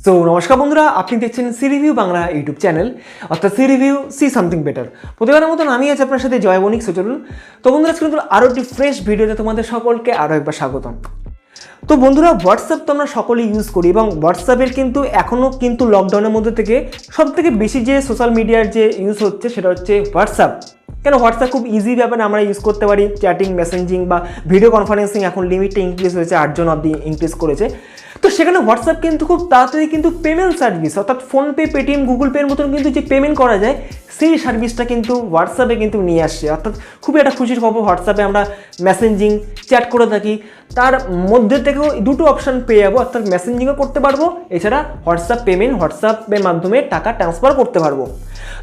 So নমস্কার বন্ধুরা, আপনি দেখছেন See Review Bangla YouTube channel, অর্থাৎ See Review see something better. প্রতিবারের মতন আমি আছি আপনার সাথে জয় বণিক। চলুন তো বন্ধুরা, আজকে কিন্তু আরও একটি ফ্রেশ ভিডিওতে তোমাদের সকলকে আরও একবার স্বাগতম। তো বন্ধুরা, হোয়াটসঅ্যাপ তো আমরা সকলেই ইউজ করি এবং হোয়াটসঅ্যাপের কিন্তু এখনও কিন্তু লকডাউনের মধ্যে থেকে সবথেকে বেশি যে সোশ্যাল মিডিয়ার যে ইউজ হচ্ছে সেটা হচ্ছে হোয়াটসঅ্যাপ। কেন হোয়াটসঅ্যাপ খুব ইজি ব্যাপারে আমরা ইউজ করতে পারি, চ্যাটিং, মেসেঞ্জিং বা ভিডিও কনফারেন্সিং এখন লিমিটটা ইনক্রিজ হয়েছে, 8 জন অবধি ইনক্রিজ করেছে। তো সেখানে হোয়াটসঅ্যাপ কিন্তু খুব তাড়াতাড়ি কিন্তু পেমেন্ট সার্ভিস, অর্থাৎ ফোনপে, পেটিএম, গুগল পের মতন কিন্তু যে পেমেন্ট করা যায় সেই সার্ভিসটা কিন্তু হোয়াটসঅ্যাপে কিন্তু নিয়ে আসছে। অর্থাৎ খুবই একটা খুশির খবর। হোয়াটসঅ্যাপে আমরা মেসেঞ্জিং, চ্যাট করে থাকি, তার মধ্যে থেকেও দুটো অপশান পেয়ে যাবো, অর্থাৎ মেসেঞ্জিংও করতে পারবো, এছাড়া হোয়াটসঅ্যাপ পেমেন্ট, হোয়াটসঅ্যাপের মাধ্যমে টাকা ট্রান্সফার করতে পারবো।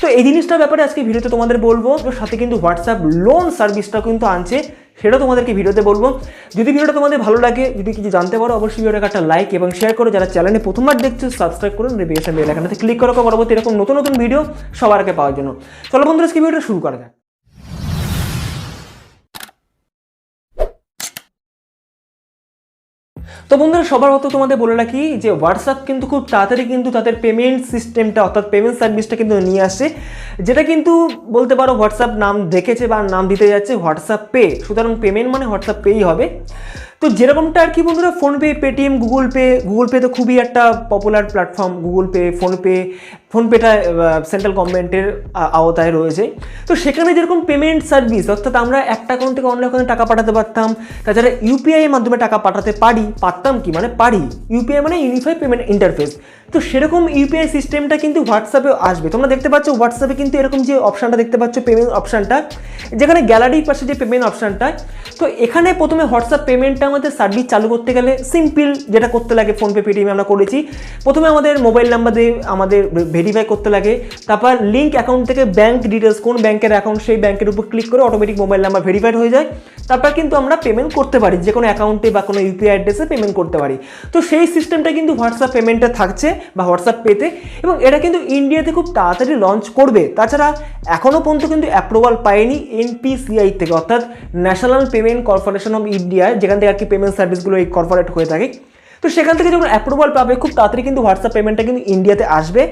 তো এই জিনিসটার ব্যাপারে আজকে ভিডিওতে তোমাদের বলবো। সাথে কিন্তু হোয়াটসঅ্যাপ লোন সার্ভিসটা কিন্তু আনছে, সেটা তোমাদেরকে ভিডিওতে বলবো। যদি ভিডিওটা তোমাদের ভালো লাগে, যদি কিছু জানতে পারো, অবশ্যই ভিডিওটাকে একটা লাইক এবং শেয়ার করো। যারা চ্যানেলে প্রথমবার দেখছো সাবস্ক্রাইব করুন, নোটিফিকেশন বেল আইকনটাতে ক্লিক করো পরবর্তী এরকম নতুন নতুন ভিডিও সবার আগে পাওয়ার জন্য। চলো বন্ধুরা, আজকে ভিডিওটা শুরু করা যাক। তো বন্ধুরা, সবার মতো তোমাদের বলে রাখি যে হোয়াটসঅ্যাপ কিন্তু খুব তাড়াতাড়ি কিন্তু তাদের পেমেন্ট সিস্টেমটা, অর্থাৎ পেমেন্ট সার্ভিসটা কিন্তু নিয়ে আসছে, যেটা কিন্তু বলতে পারো হোয়াটসঅ্যাপ নাম দেখেছে বা নাম দিতে যাচ্ছে হোয়াটসঅ্যাপ পে। সুতরাং পেমেন্ট মানে হোয়াটসঅ্যাপ পেই হবে। তো যেরকমটা আর কি বন্ধুরা, ফোনপে, পেটিএম, গুগল পে তো খুবই একটা পপুলার প্ল্যাটফর্ম। গুগল পে, ফোনপেটা সেন্ট্রাল গভর্নমেন্টের আওতায় রয়েছে। তো সেখানে যেরকম পেমেন্ট সার্ভিস, অর্থাৎ আমরা একটা অ্যাকাউন্ট থেকে অন্য অ্যাকাউন্টে টাকা পাঠাতে পারতাম, তাছাড়া ইউপিআই এর মাধ্যমে টাকা পাঠাতে পারতাম কি মানে পারি, ইউপিআই মানে ইউনিফাইড পেমেন্ট ইন্টারফেস। তো সেরকম ইউপিআই সিস্টেমটা কিন্তু হোয়াটসঅ্যাপে আসবে। তোমরা দেখতে পাচ্ছ হোয়াটসঅ্যাপে কিন্তু এরকম যে অপশানটা দেখতে পাচ্ছ, পেমেন্ট অপশানটা, যেখানে গ্যালারির পাশে যে পেমেন্ট অপশানটা, তো এখানে প্রথমে হোয়াটসঅ্যাপ পেমেন্টটা আমাদের সার্ভিস চালু করতে গেলে সিম্পল যেটা করতে লাগে, ফোনপে, পেটিএম আমরা করেছি, প্রথমে আমাদের মোবাইল নাম্বার দিয়ে আমাদের ভেরিফাই করতে লাগে। তারপর লিঙ্ক অ্যাকাউন্ট থেকে ব্যাঙ্ক ডিটেলস, কোন ব্যাঙ্কের অ্যাকাউন্ট সেই ব্যাঙ্কের উপর ক্লিক করে অটোমেটিক মোবাইল নাম্বার ভেরিফাইড হয়ে যায়। তারপর কিন্তু আমরা পেমেন্ট করতে পারি, যে কোনো অ্যাকাউন্টে বা কোনো ইউপিআই অ্যাড্রেসে পেমেন্ট করতে পারি। তো সেই সিস্টেমটা কিন্তু হোয়াটসঅ্যাপ পেমেন্টে থাকছে বা হোয়াটসঅ্যাপ পেতে, এবং এটা কিন্তু ইন্ডিয়াতে খুব তাড়াতাড়ি লঞ্চ করবে। তাছাড়া এখনও পর্যন্ত কিন্তু অ্যাপ্রুভাল পায়নি এনপিসিআই থেকে, অর্থাৎ national payment corporation of India, যেখান থেকে আর কি পেমেন্ট সার্ভিসগুলো এই কর্পোরেট হয়ে থাকে। তো সেখান থেকে যখন অ্যাপ্রুভাল পাবে খুব তাড়াতাড়ি কিন্তু হোয়াটসঅ্যাপ পেমেন্টটা কিন্তু ইন্ডিয়াতে আসবে।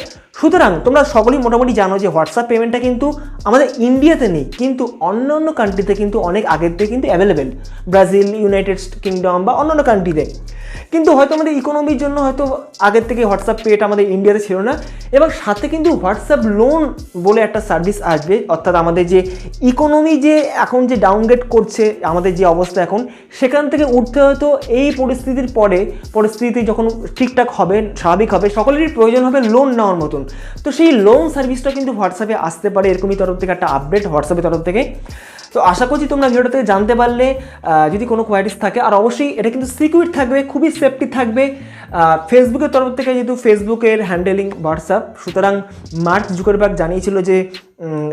সুতরাং তোমরা সকলেই মোটামুটি জানো যে হোয়াটসঅ্যাপ পেমেন্টটা কিন্তু আমাদের ইন্ডিয়াতে নেই, কিন্তু অন্য অন্য কান্ট্রিতে কিন্তু অনেক আগের থেকে কিন্তু অ্যাভেলেবেল, ব্রাজিল, ইউনাইটেড কিংডম বা অন্যান্য কান্ট্রিতে। কিন্তু হয়তো আমাদের ইকোনমির জন্য হয়তো আগের থেকে হোয়াটসঅ্যাপ পেটা আমাদের ইন্ডিয়াতে ছিল না। এবং সাথে কিন্তু হোয়াটসঅ্যাপ লোন বলে একটা সার্ভিস আসবে, অর্থাৎ আমাদের যে ইকোনমি যে এখন যে ডাউনগ্রেড করছে, আমাদের যে অবস্থা এখন, সেখান থেকে উঠতে হয়তো এই পরিস্থিতির পরে, পরিস্থিতি যখন ঠিকঠাক হবে, স্বাভাবিক হবে, সকলেরই প্রয়োজন হবে লোন নেওয়ার মতন। তো সেই লোন সার্ভিসটা কিন্তু হোয়াটসঅ্যাপে আসতে পারে, এরকমই তরফ থেকে একটা আপডেট হোয়াটসঅ্যাপের তরফ থেকে। তো আশা করছি তোমরা ভিডিওটা থেকে জানতে পারলে। যদি কোনো কোয়ারিজ থাকে, আর অবশ্যই এটা কিন্তু সিকিউর থাকবে, খুবই সেফটি থাকবে। ফেসবুকের তরফ থেকে, যেহেতু ফেসবুকের হ্যান্ডেলিং হোয়াটসঅ্যাপ, সুতরাং মার্ক জুকারবার্গ জানিয়েছিল যে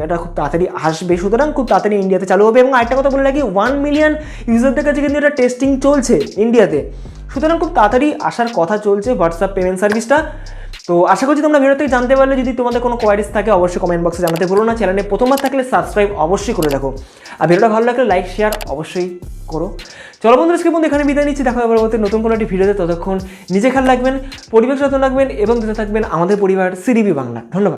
এটা খুব তাড়াতাড়ি আসবে, সুতরাং খুব তাড়াতাড়ি ইন্ডিয়াতে চালু হবে। এবং আরেকটা কথা বলে রাখি, 1 মিলিয়ন ইউজারদের কাছে কিন্তু এটা টেস্টিং চলছে ইন্ডিয়াতে, সুতরাং খুব তাড়াতাড়ি আসার কথা চলছে হোয়াটসঅ্যাপ পেমেন্ট সার্ভিসটা। তো আশা করছি তোমরা ভিডিও থেকে জানতে পারলে। যদি তোমাদের কোনো কোয়ারিজ থাকে অবশ্যই কমেন্ট বক্সে জানাতে ভুলো না। চ্যানেলে প্রথমবার থাকলে সাবস্ক্রাইব অবশ্যই করে রাখো, আর ভিডিওটা ভালো লাগলে লাইক শেয়ার অবশ্যই করো। চলো বন্ধুরা, আজকে বন্ধু এখানে বিদায় নিচ্ছি। দেখা হবে পরবর্তী নতুন কোনো একটি ভিডিওতে। ততক্ষণ নিজে খেয়াল রাখবেন, পরিবেশ যত্ন রাখবেন এবং দিতে থাকবেন আমাদের পরিবার সি রিভিউ বাংলা। ধন্যবাদ।